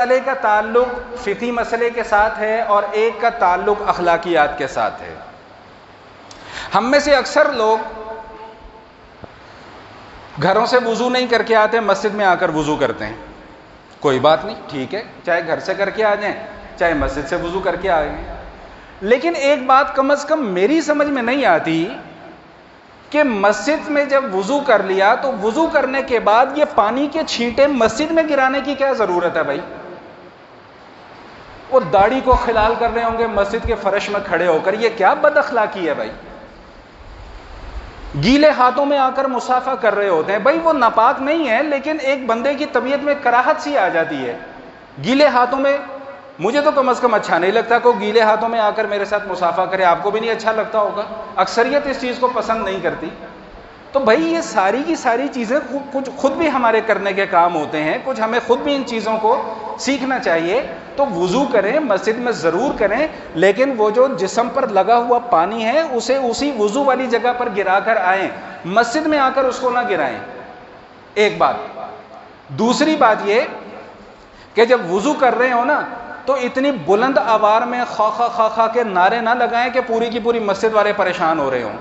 مسئلے کا تعلق فقہی مسئلے کے ساتھ ہے اور ایک کا تعلق اخلاقیات کے ساتھ ہے. ہم میں سے اکثر لوگ گھروں سے وضو نہیں کر کے آتے, مسجد میں آ کر وضو کرتے ہیں. کوئی بات نہیں, ٹھیک ہے, چاہے گھر سے کر کے آ جائیں چاہے مسجد سے وضو کر کے آ جائیں. لیکن ایک بات کم از کم میری سمجھ میں نہیں آتی کہ مسجد میں جب وضو کر لیا تو وضو کرنے کے بعد یہ پانی کے چھینٹے مسجد میں گرانے کی کیا ضرورت ہے بھائی؟ وہ داڑھی کو خلال کر رہے ہوں گے مسجد کے فرش میں کھڑے ہو کر, یہ کیا بد اخلاقی ہے بھائی؟ گیلے ہاتھوں میں آ کر مصافحہ کر رہے ہوتے ہیں. بھائی وہ ناپاک نہیں ہے, لیکن ایک بندے کی طبیعت میں کراہت سی آ جاتی ہے. گیلے ہاتھوں میں مجھے تو کم از کم اچھا نہیں لگتا کوئی گیلے ہاتھوں میں آ کر میرے ساتھ مصافحہ کرے. آپ کو بھی نہیں اچھا لگتا ہوگا, اکثریت اس چیز کو پسند نہیں کرتی. تو بھائی یہ ساری کی ساری چیزیں کچھ خود بھی ہمارے کرنے کے کام ہوتے ہیں, کچھ ہمیں خود بھی ان چیزوں کو سیکھنا چاہیے. تو وضو کریں, مسجد میں ضرور کریں, لیکن وہ جو جسم پر لگا ہوا پانی ہے اسے اسی وضو والی جگہ پر گرا کر آئیں, مسجد میں آ کر اس کو نہ گرائیں. ایک بات. دوسری بات یہ کہ جب وضو کر رہے ہو نا تو اتنی بلند آواز میں خا خا خا کے نعرے نہ لگائیں کہ پوری کی پوری مسجد والے پریشان ہو رہے ہوں.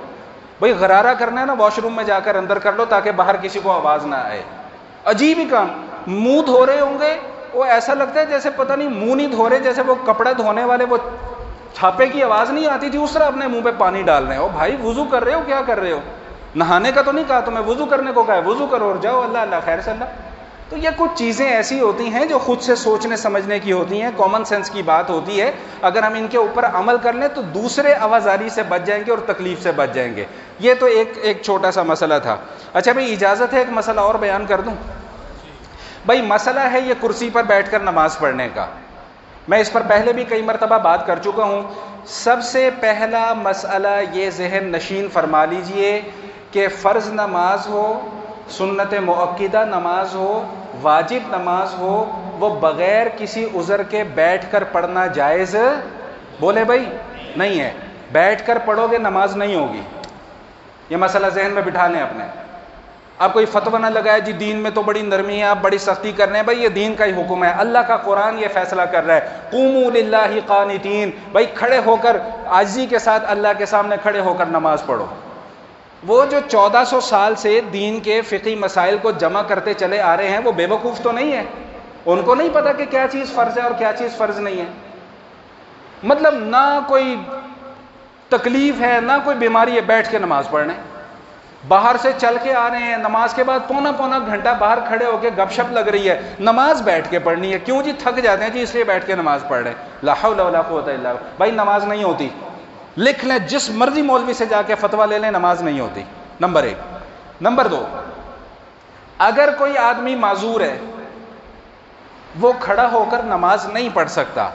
بھئی غرارہ کرنا ہے نا, واش روم میں جا کر اندر کر لو تاکہ باہر کسی کو آواز نہ آئے. عجیب ہی کام, منہ دھو رہے ہوں گے, وہ ایسا لگتا ہے جیسے پتہ نہیں منہ نہیں دھو رہے, جیسے وہ کپڑا دھونے والے وہ چھاپے کی آواز نہیں آتی تھی اس طرح اپنے منہ پہ پانی ڈال رہے ہو. بھائی وضو کر رہے ہو, کیا کر رہے ہو؟ نہانے کا تو نہیں کہا تمہیں, وضو کرنے کو کہا ہے. وضو کرو اور جاؤ, اللہ اللہ خیر سے اللہ. تو یہ کچھ چیزیں ایسی ہوتی ہیں جو خود سے سوچنے سمجھنے کی ہوتی ہیں, کامن سینس کی بات ہوتی ہے. اگر ہم ان کے اوپر عمل کر لیں تو دوسرے آوازاری سے بچ جائیں گے اور تکلیف سے بچ جائیں گے. یہ تو ایک چھوٹا سا مسئلہ تھا. اچھا بھائی اجازت ہے ایک مسئلہ اور بیان کر دوں؟ بھائی مسئلہ ہے یہ کرسی پر بیٹھ کر نماز پڑھنے کا. میں اس پر پہلے بھی کئی مرتبہ بات کر چکا ہوں. سب سے پہلا مسئلہ یہ ذہن نشین فرما لیجئے کہ فرض نماز ہو, سنت مؤکدہ نماز ہو, واجب نماز ہو, وہ بغیر کسی عذر کے بیٹھ کر پڑھنا جائز بولے بھائی نہیں ہے. بیٹھ کر پڑھو گے نماز نہیں ہوگی. یہ مسئلہ ذہن میں بٹھا لیں اپنے. آپ کوئی فتویٰ نہ لگائے جی دین میں تو بڑی نرمی ہے, آپ بڑی سختی کر رہے ہیں. بھائی یہ دین کا ہی حکم ہے, اللہ کا قرآن یہ فیصلہ کر رہا ہے, قوموا للہ قانتین. بھائی کھڑے ہو کر عاجزی کے ساتھ اللہ کے سامنے کھڑے ہو کر نماز پڑھو. وہ جو 1400 سال سے دین کے فقہی مسائل کو جمع کرتے چلے آ رہے ہیں وہ بے وقوف تو نہیں ہے, ان کو نہیں پتا کہ کیا چیز فرض ہے اور کیا چیز فرض نہیں ہے. مطلب نہ کوئی تکلیف ہے نہ کوئی بیماری ہے, بیٹھ کے نماز پڑھنے. باہر سے چل کے آ رہے ہیں, نماز کے بعد پونا گھنٹہ باہر کھڑے ہو کے گپ شپ لگ رہی ہے, نماز بیٹھ کے پڑھنی ہے. کیوں جی؟ تھک جاتے ہیں جی اس لیے بیٹھ کے نماز پڑھ رہے ہیں. لا حول ولا قوت الا باللہ. بھائی نماز نہیں ہوتی, لکھ لیں, جس مرضی مولوی سے جا کے فتویٰ لے لیں, نماز نہیں ہوتی. نمبر 1. نمبر 2, اگر کوئی آدمی معذور ہے, وہ کھڑا ہو کر نماز نہیں پڑھ سکتا,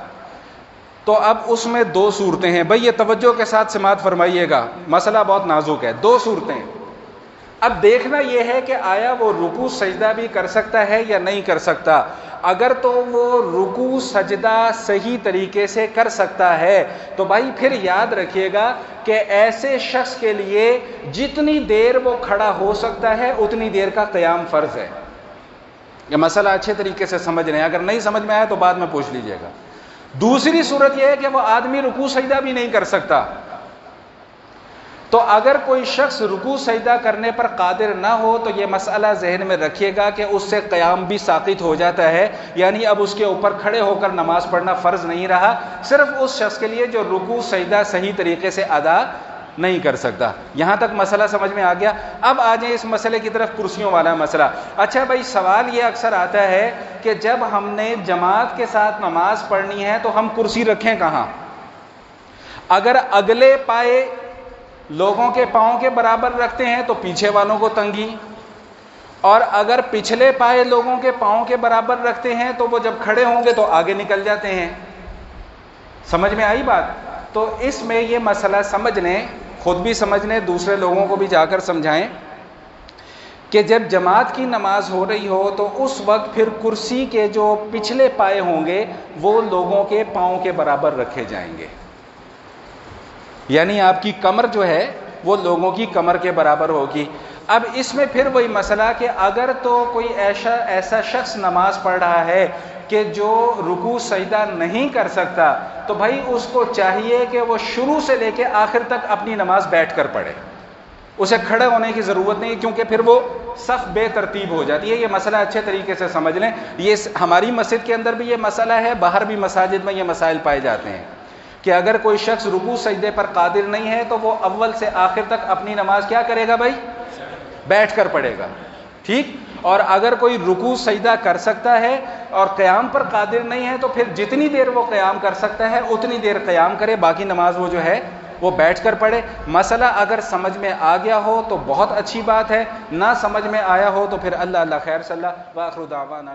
تو اب اس میں 2 صورتیں ہیں. بھئی یہ توجہ کے ساتھ سماعت فرمائیے گا, مسئلہ بہت نازک ہے. 2 صورتیں. اب دیکھنا یہ ہے کہ آیا وہ رکوع سجدہ بھی کر سکتا ہے یا نہیں کر سکتا. اگر تو وہ رکوع سجدہ صحیح طریقے سے کر سکتا ہے تو بھائی پھر یاد رکھیے گا کہ ایسے شخص کے لیے جتنی دیر وہ کھڑا ہو سکتا ہے اتنی دیر کا قیام فرض ہے. یہ مسئلہ اچھے طریقے سے سمجھ رہے ہیں, اگر نہیں سمجھ میں آیا تو بعد میں پوچھ لیجئے گا. دوسری صورت یہ ہے کہ وہ آدمی رکوع سجدہ بھی نہیں کر سکتا, تو اگر کوئی شخص رکوع سجدہ کرنے پر قادر نہ ہو تو یہ مسئلہ ذہن میں رکھیے گا کہ اس سے قیام بھی ساقط ہو جاتا ہے, یعنی اب اس کے اوپر کھڑے ہو کر نماز پڑھنا فرض نہیں رہا, صرف اس شخص کے لیے جو رکوع سجدہ صحیح طریقے سے ادا نہیں کر سکتا. یہاں تک مسئلہ سمجھ میں آ گیا. اب آ جائیں اس مسئلے کی طرف, کرسیوں والا مسئلہ. اچھا بھائی سوال یہ اکثر آتا ہے کہ جب ہم نے جماعت کے ساتھ نماز پڑھنی ہے تو ہم کرسی رکھیں کہاں؟ اگر اگلے پائے لوگوں کے پاؤں کے برابر رکھتے ہیں تو پیچھے والوں کو تنگی, اور اگر پچھلے پائے لوگوں کے پاؤں کے برابر رکھتے ہیں تو وہ جب کھڑے ہوں گے تو آگے نکل جاتے ہیں. سمجھ میں آئی بات؟ تو اس میں یہ مسئلہ سمجھ لیں, خود بھی سمجھ لیں, دوسرے لوگوں کو بھی جا کر سمجھائیں کہ جب جماعت کی نماز ہو رہی ہو تو اس وقت پھر کرسی کے جو پچھلے پائے ہوں گے وہ لوگوں کے پاؤں کے برابر رکھے جائیں گے, یعنی آپ کی کمر جو ہے وہ لوگوں کی کمر کے برابر ہوگی. اب اس میں پھر وہی مسئلہ کہ اگر تو کوئی ایسا شخص نماز پڑھ رہا ہے کہ جو رکوع سجدہ نہیں کر سکتا تو بھائی اس کو چاہیے کہ وہ شروع سے لے کے آخر تک اپنی نماز بیٹھ کر پڑھے، اسے کھڑے ہونے کی ضرورت نہیں، کیونکہ پھر وہ صف بے ترتیب ہو جاتی ہے۔ یہ مسئلہ اچھے طریقے سے سمجھ لیں، یہ ہماری مسجد کے اندر بھی یہ مسئلہ ہے، باہر بھی مساجد میں یہ مسائل پائے جاتے ہیں کہ اگر کوئی شخص رکوع سجدے پر قادر نہیں ہے تو وہ اول سے آخر تک اپنی نماز کیا کرے گا بھائی؟ بیٹھ کر پڑھے گا، ٹھیک۔ اور اگر کوئی رکوع سجدہ کر سکتا ہے اور قیام پر قادر نہیں ہے تو پھر جتنی دیر وہ قیام کر سکتا ہے اتنی دیر قیام کرے، باقی نماز وہ جو ہے وہ بیٹھ کر پڑھے۔ مسئلہ اگر سمجھ میں آ گیا ہو تو بہت اچھی بات ہے، نہ سمجھ میں آیا ہو تو پھر اللہ خیر صلی اللہ وآخر دعوانا